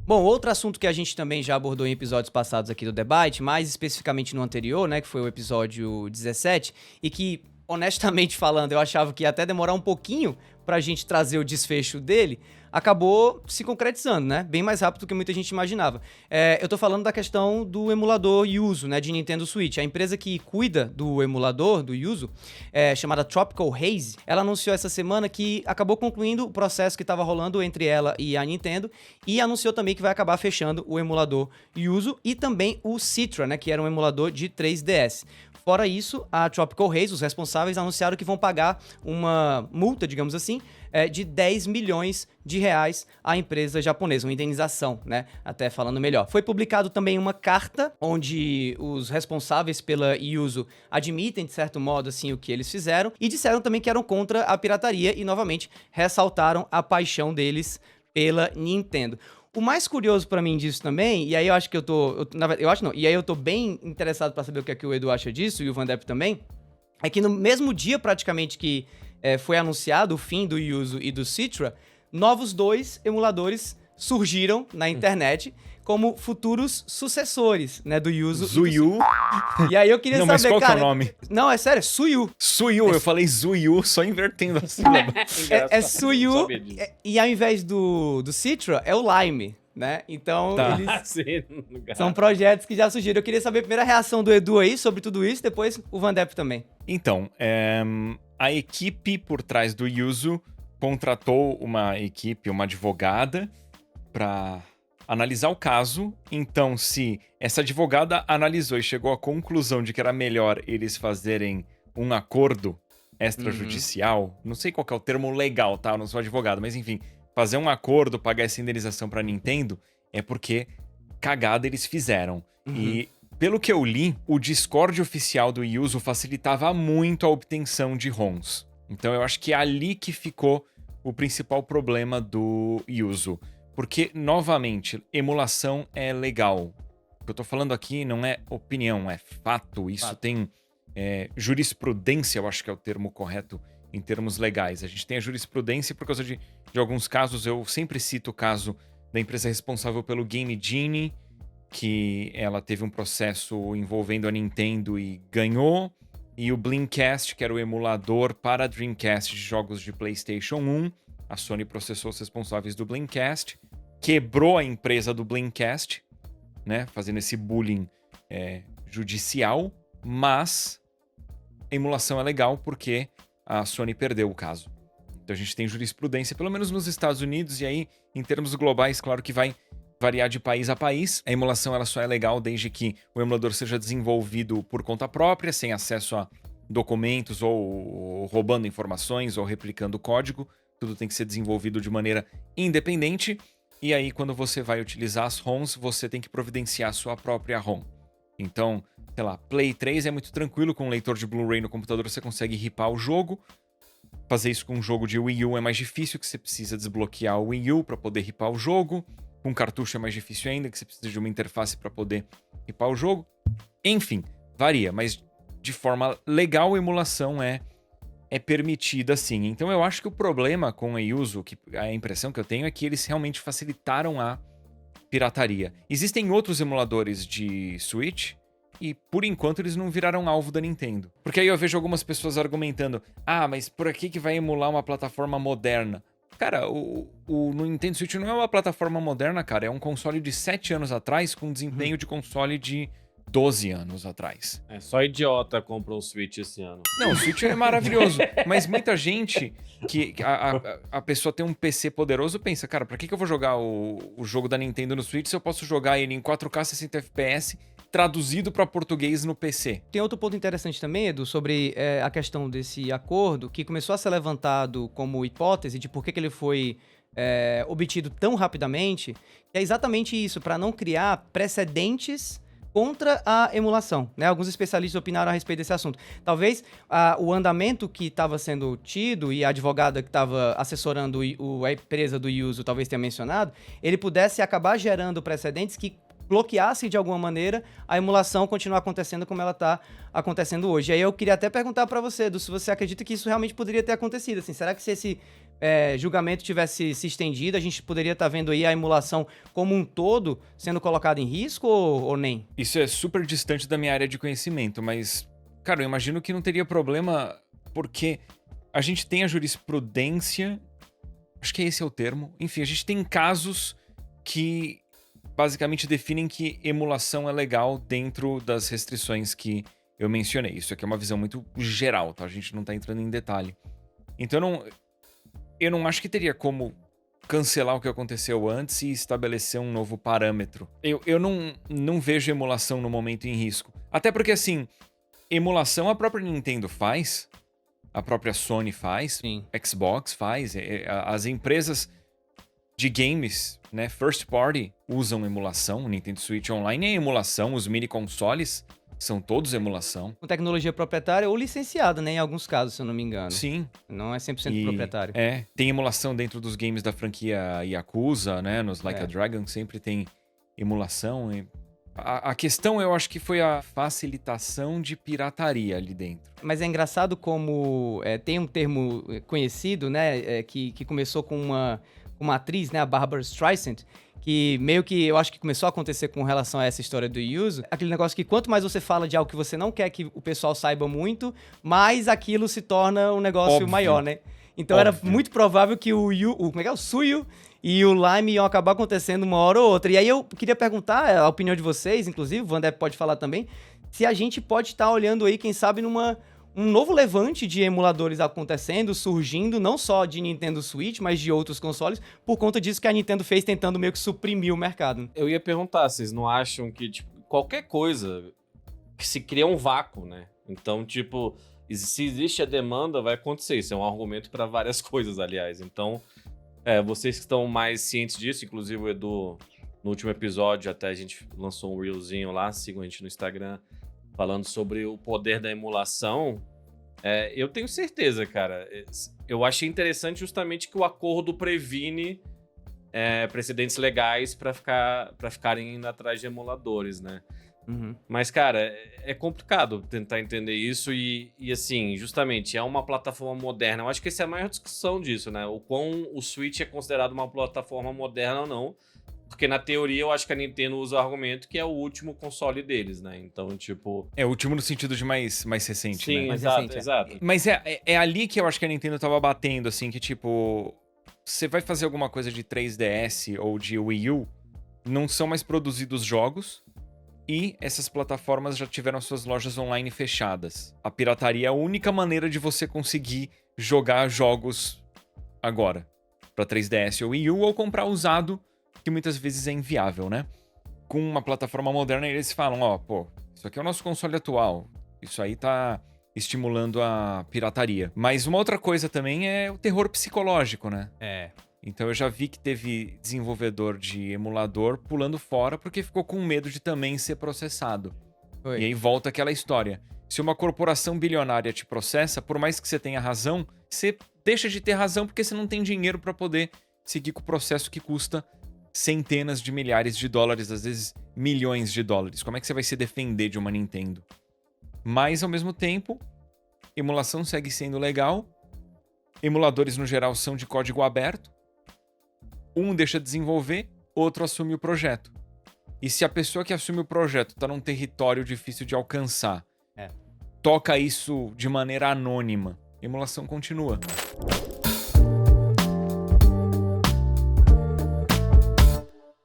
Bom, outro assunto que a gente também já abordou em episódios passados aqui do Debate, mais especificamente no anterior, né, que foi o episódio 17, e que, honestamente falando, eu achava que ia até demorar um pouquinho pra gente trazer o desfecho dele, acabou se concretizando, né? Bem mais rápido do que muita gente imaginava. Eu tô falando da questão do emulador Yuzu, né, de Nintendo Switch. A empresa que cuida do emulador, do Yuzu, chamada Tropical Haze, ela anunciou essa semana que acabou concluindo o processo que estava rolando entre ela e a Nintendo, e anunciou também que vai acabar fechando o emulador Yuzu e também o Citra, né, que era um emulador de 3DS. Fora isso, a Tropical Haze, os responsáveis, anunciaram que vão pagar uma multa, digamos assim, de 10 milhões de reais à empresa japonesa, uma indenização, né? Até falando melhor. Foi publicado também uma carta onde os responsáveis pela Yuzu admitem, de certo modo, assim, o que eles fizeram e disseram também que eram contra a pirataria e, novamente, ressaltaram a paixão deles pela Nintendo. O mais curioso pra mim disso também, e aí eu acho que e aí eu tô bem interessado pra saber o que é que o Edu acha disso, e o Vandepp também, é que no mesmo dia praticamente que foi anunciado o fim do Yuzu e do Citra, novos 2 emuladores surgiram na internet como futuros sucessores, né, do Yuzu. Zuyu. E aí eu queria Não, saber, mas qual cara... que é o nome? Não, é sério, Suyu. Suyu, eu falei Zuyu, só invertendo a sílaba. É Suyu, e ao invés do Citra, é o Lime, né? Então, eles são projetos que já surgiram. Eu queria saber a primeira reação do Edu aí sobre tudo isso, depois o Vandepp também. Então, a equipe por trás do Yuzu contratou uma advogada, para analisar o caso. Então, se essa advogada analisou e chegou à conclusão de que era melhor eles fazerem um acordo extrajudicial, não sei qual que é o termo legal, tá? Eu não sou advogado, mas enfim, fazer um acordo, pagar essa indenização pra Nintendo, é porque cagada eles fizeram. E, pelo que eu li, o Discord oficial do Yuzu facilitava muito a obtenção de ROMs. Então eu acho que é ali que ficou o principal problema do Yuzu. Porque, novamente, emulação é legal. O que eu tô falando aqui não é opinião, é fato. Isso tem jurisprudência, eu acho que é o termo correto em termos legais. A gente tem a jurisprudência por causa de alguns casos. Eu sempre cito o caso da empresa responsável pelo Game Genie, que ela teve um processo envolvendo a Nintendo e ganhou. E o Blinkcast, que era o emulador para Dreamcast de jogos de PlayStation 1. A Sony processou os responsáveis do Blinkcast, quebrou a empresa do Blinkcast, né, fazendo esse bullying judicial, mas a emulação é legal porque a Sony perdeu o caso. Então a gente tem jurisprudência, pelo menos nos Estados Unidos, e aí, em termos globais, claro que vai variar de país a país. A emulação ela só é legal desde que o emulador seja desenvolvido por conta própria, sem acesso a documentos, ou roubando informações, ou replicando código. Tudo tem que ser desenvolvido de maneira independente. E aí, quando você vai utilizar as ROMs, você tem que providenciar a sua própria ROM. Então, sei lá, Play 3 é muito tranquilo, com um leitor de Blu-ray no computador você consegue ripar o jogo. Fazer isso com um jogo de Wii U é mais difícil, que você precisa desbloquear o Wii U para poder ripar o jogo. Com cartucho é mais difícil ainda, que você precisa de uma interface para poder ripar o jogo. Enfim, varia, mas de forma legal a emulação é permitida sim. Então eu acho que o problema com a Yuzu, a impressão que eu tenho é que eles realmente facilitaram a pirataria. Existem outros emuladores de Switch e por enquanto eles não viraram alvo da Nintendo. Porque aí eu vejo algumas pessoas argumentando: mas por que vai emular uma plataforma moderna? Cara, o Nintendo Switch não é uma plataforma moderna, cara. É um console de 7 anos atrás com desempenho de console de 12 anos atrás. Só idiota comprou um Switch esse ano. Não, o Switch é maravilhoso. Mas muita gente que a pessoa tem um PC poderoso pensa: cara, pra que eu vou jogar o jogo da Nintendo no Switch se eu posso jogar ele em 4K 60 FPS traduzido para português no PC? Tem outro ponto interessante também, Edu, sobre a questão desse acordo, que começou a ser levantado como hipótese de por que ele foi obtido tão rapidamente, é exatamente isso, para não criar precedentes contra a emulação, né? Alguns especialistas opinaram a respeito desse assunto. Talvez o andamento que estava sendo tido e a advogada que estava assessorando a empresa do Yuzu talvez tenha mencionado, ele pudesse acabar gerando precedentes que bloqueassem de alguma maneira a emulação continuar acontecendo como ela está acontecendo hoje. E aí eu queria até perguntar para você, Edu, se você acredita que isso realmente poderia ter acontecido. Assim, será que se esse julgamento tivesse se estendido, a gente poderia estar vendo aí a emulação como um todo sendo colocada em risco ou nem? Isso é super distante da minha área de conhecimento, mas, cara, eu imagino que não teria problema, porque a gente tem a jurisprudência, acho que esse é o termo, enfim, a gente tem casos que basicamente definem que emulação é legal dentro das restrições que eu mencionei. Isso aqui é uma visão muito geral, tá? A gente não tá entrando em detalhe. Então eu não acho que teria como cancelar o que aconteceu antes e estabelecer um novo parâmetro. Eu não vejo emulação no momento em risco. Até porque, assim, emulação a própria Nintendo faz, a própria Sony faz, Sim. Xbox faz, as empresas de games, né, first party, usam emulação. O Nintendo Switch Online é emulação, os mini consoles são todos emulação. Com tecnologia proprietária ou licenciada, né? Em alguns casos, se eu não me engano. Sim. Não é 100% proprietário. Tem emulação dentro dos games da franquia Yakuza, né? Nos Like a Dragon sempre tem emulação. A questão, eu acho que foi a facilitação de pirataria ali dentro. Mas é engraçado como tem um termo conhecido, né? Que começou com uma atriz, né? A Barbara Streisand, que meio que eu acho que começou a acontecer com relação a essa história do uso. Aquele negócio que quanto mais você fala de algo que você não quer que o pessoal saiba muito, mais aquilo se torna um negócio Óbvio. maior, né? Então era muito provável que o Suyo e o Lime iam acabar acontecendo uma hora ou outra. E aí eu queria perguntar a opinião de vocês, inclusive, o Vander pode falar também, se a gente pode estar olhando aí, quem sabe, um novo levante de emuladores acontecendo, surgindo, não só de Nintendo Switch, mas de outros consoles, por conta disso que a Nintendo fez tentando meio que suprimir o mercado. Eu ia perguntar, vocês não acham que, tipo, qualquer coisa que se cria um vácuo, né? Então, tipo, se existe a demanda, vai acontecer. Isso é um argumento para várias coisas, aliás. Então, vocês que estão mais cientes disso, inclusive o Edu, no último episódio, até a gente lançou um reelzinho lá, sigam a gente no Instagram, falando sobre o poder da emulação. Eu tenho certeza, cara. Eu achei interessante justamente que o acordo previne precedentes legais para ficarem indo atrás de emuladores, né? Uhum. Mas, cara, é complicado tentar entender isso e, assim, justamente, é uma plataforma moderna. Eu acho que essa é a maior discussão disso, né? O quão o Switch é considerado uma plataforma moderna ou não. Porque, na teoria, eu acho que a Nintendo usa o argumento que é o último console deles, né? Então, tipo... É o último no sentido de mais recente, Sim, né? Mais exato, recente, exato. Mas é ali que eu acho que a Nintendo tava batendo, assim, que tipo... Você vai fazer alguma coisa de 3DS ou de Wii U, não são mais produzidos jogos e essas plataformas já tiveram suas lojas online fechadas. A pirataria é a única maneira de você conseguir jogar jogos agora. Pra 3DS ou Wii U ou comprar usado, que muitas vezes é inviável, né? Com uma plataforma moderna, eles falam, isso aqui é o nosso console atual. Isso aí tá estimulando a pirataria. Mas uma outra coisa também é o terror psicológico, né? Então eu já vi que teve desenvolvedor de emulador pulando fora porque ficou com medo de também ser processado. Foi. E aí volta aquela história. Se uma corporação bilionária te processa, por mais que você tenha razão, você deixa de ter razão porque você não tem dinheiro para poder seguir com o processo que custa centenas de milhares de dólares, às vezes milhões de dólares. Como é que você vai se defender de uma Nintendo? Mas, ao mesmo tempo, emulação segue sendo legal. Emuladores, no geral, são de código aberto. Um deixa de desenvolver, outro assume o projeto. E se a pessoa que assume o projeto está num território difícil de alcançar, toca isso de maneira anônima, emulação continua.